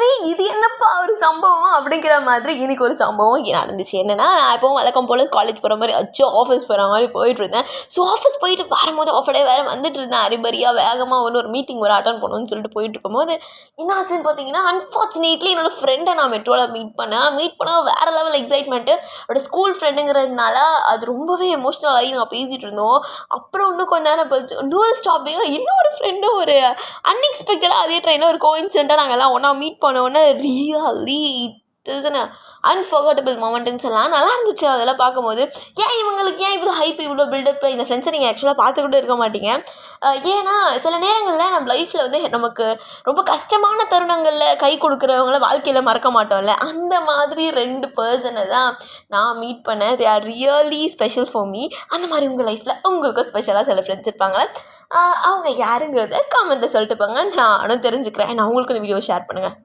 உடனே இது என்னப்பா ஒரு சம்பவம் அப்படிங்கிற மாதிரி இன்னைக்கு ஒரு சம்பவம் நடந்துச்சு. என்னென்னா, நான் எப்பவும் வழக்கம் போல் காலேஜ் போகிற மாதிரி ஆஃபீஸ் போகிற மாதிரி போயிட்டுருந்தேன். ஸோ ஆஃபீஸ் போயிட்டு வரும்போது ஆஃபடே வேறு வந்துட்டு இருந்தேன். அரிபரியாக வேகமாக ஒரு மீட்டிங் அட்டன் பண்ணணும்னு சொல்லிட்டு போயிட்டு இருக்கும்போது என்ன ஆச்சுன்னு பார்த்தீங்கன்னா, அன்ஃபார்ச்சுனேட்லி என்னோட ஃப்ரெண்டை நான் மெட்ரோவில் மீட் பண்ண வேறு லெவல் எக்ஸைட்மெண்ட்டு. என்னோட ஸ்கூல் ஃப்ரெண்டுங்கிறதுனால அது ரொம்பவே எமோஷ்னல் ஆகி நாங்கள் பேசிகிட்டு இருந்தோம். அப்புறம் இன்னும் கொஞ்ச நேரம் போச்சு, இன்னொரு ஸ்டாப்பிங்கில் இன்னொரு ஃப்ரெண்டும் ஒரு அன்எக்ஸ்பெக்டடாக அதே ட்ரெயினில் ஒரு கோஇன்சிடென்ட்டாக நாங்கள் எல்லாம் ஒன்றா மீட் பண்ணோன்னே really it is an unforgettable மொமெண்ட்டுன்னு சொல்லலாம். நல்லா இருந்துச்சு அதெல்லாம் பார்க்கும்போது. இவங்களுக்கு இவ்வளோ ஹைப், இவ்வளோ பில்டப்? இந்த ஃப்ரெண்ட்ஸை நீங்கள் ஆக்சுவலாக பார்த்து கூட இருக்க மாட்டீங்க. ஏன்னா சில நேரங்களில் நம்ம லைஃப்பில் வந்து நமக்கு ரொம்ப கஷ்டமான தருணங்களில் கை கொடுக்குறவங்கள வாழ்க்கையில் மறக்க மாட்டோம்ல. அந்த மாதிரி 2 பர்சனை தான் நான் மீட் பண்ணேன். They are really special for me. அந்த மாதிரி உங்கள் லைஃப்பில் உங்களுக்கும் ஸ்பெஷலாக சில ஃப்ரெண்ட்ஸ் இருப்பாங்க. அவங்க யாருங்கிறத கமெண்ட்டில் சொல்லிட்டு போங்க. நானும் தெரிஞ்சுக்கிறேன். நான் உங்களுக்கு இந்த வீடியோ ஷேர் பண்ணுங்கள்.